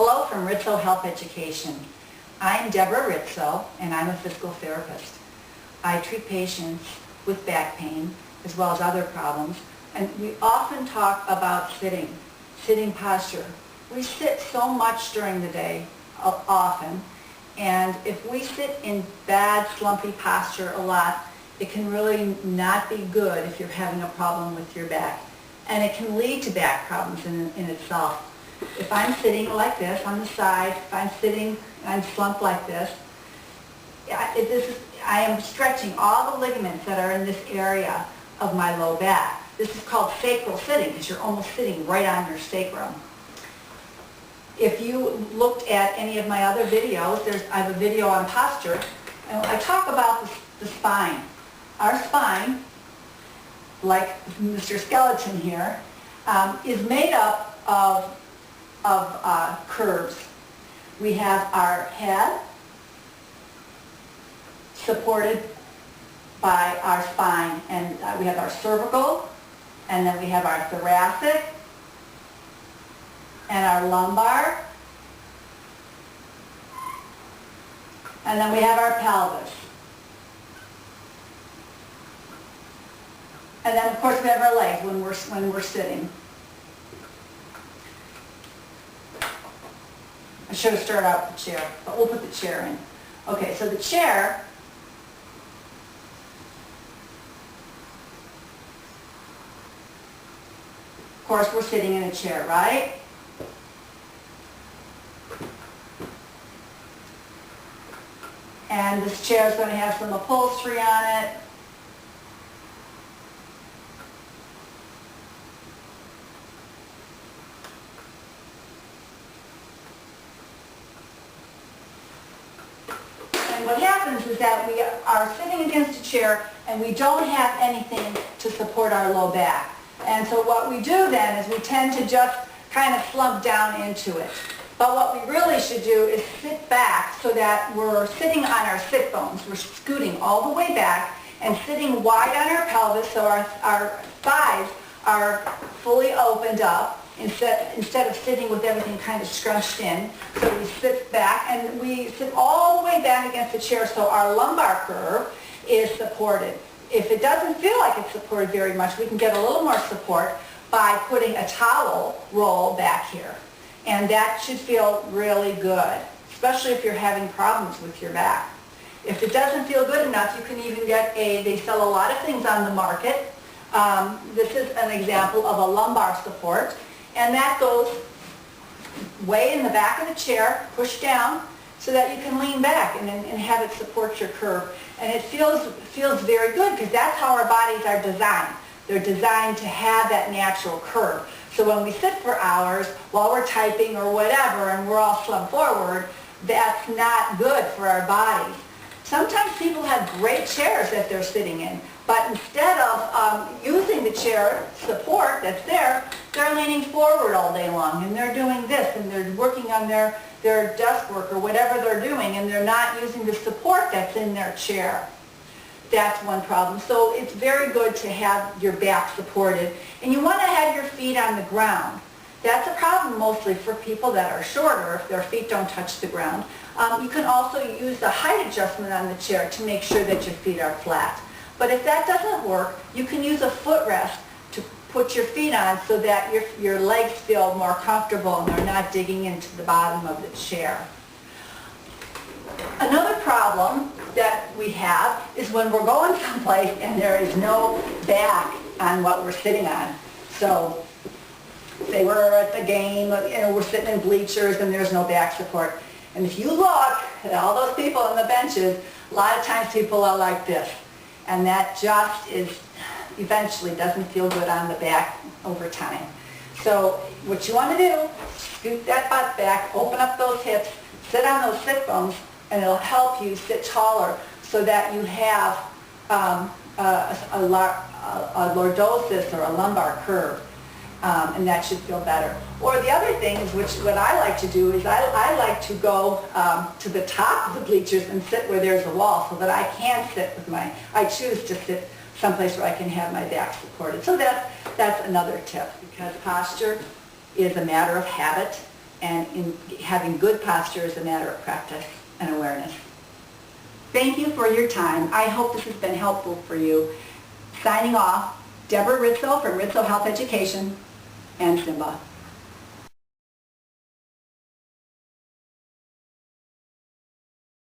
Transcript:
Hello from Riczo Health Education. I'm Deborah Riczo and I'm a physical therapist. I treat patients with back pain as well as other problems, and we often talk about sitting posture. We sit so much during the day, often, and if we sit in bad slumpy posture a lot, it can really not be good if you're having a problem with your back, and it can lead to back problems in itself. If I'm sitting like this on the side, if I'm sitting and I'm slumped like this, I am stretching all the ligaments that are in this area of my low back. This is called sacral sitting because you're almost sitting right on your sacrum. If you looked at any of my other videos, I have a video on posture, and I talk about the spine. Our spine, like Mr. Skeleton here, is made up of curves. We have our head supported by our spine, and we have our cervical, and then we have our thoracic, and our lumbar, and then we have our pelvis. And then of course we have our legs when we're sitting. I should have started out with the chair, but we'll put the chair in. Okay, so the chair, of course we're sitting in a chair, right? And this chair is going to have some upholstery on it. And what happens is that we are sitting against a chair and we don't have anything to support our low back. And so what we do then is we tend to just kind of slump down into it. But what we really should do is sit back so that we're sitting on our sit bones. We're scooting all the way back and sitting wide on our pelvis so our thighs are fully opened up instead of sitting with everything kind of scrunched in. So we sit back and we sit all the way back against the chair so our lumbar curve is supported. If it doesn't feel like it's supported very much, we can get a little more support by putting a towel roll back here. And that should feel really good, especially if you're having problems with your back. If it doesn't feel good enough, you can even get they sell a lot of things on the market. This is an example of a lumbar support, and that goes way in the back of the chair, pushed down, so that you can lean back and have it support your curve. And it feels very good because that's how our bodies are designed. They're designed to have that natural curve. So when we sit for hours while we're typing or whatever and we're all slumped forward, that's not good for our bodies. Sometimes people have great chairs that they're sitting in, but instead of using the chair support that's there, they're leaning forward all day long and they're doing this and they're working on their desk work or whatever they're doing, and they're not using the support that's in their chair. That's one problem. So it's very good to have your back supported, and you want to have your feet on the ground. That's a problem mostly for people that are shorter if their feet don't touch the ground. You can also use the height adjustment on the chair to make sure that your feet are flat. But if that doesn't work, you can use a footrest to put your feet on so that your legs feel more comfortable and they're not digging into the bottom of the chair. Another problem that we have is when we're going someplace and there is no back on what we're sitting on. So say we're at the game, we're sitting in bleachers and there's no back support. And if you look at all those people on the benches, a lot of times people are like this. And that just eventually doesn't feel good on the back over time. So what you want to do, scoot that butt back, open up those hips, sit on those sit bones, and it'll help you sit taller so that you have a lordosis or a lumbar curve, and that should feel better. Or the other thing is, what I like to do is I like to go to the top of the bleachers and sit where there's a wall so that I can sit with I choose to sit someplace where I can have my back supported. So that's another tip, because posture is a matter of habit, and in having good posture is a matter of practice and awareness. Thank you for your time. I hope this has been helpful for you. Signing off, Deborah Riczo from Riczo Health Education and Simba.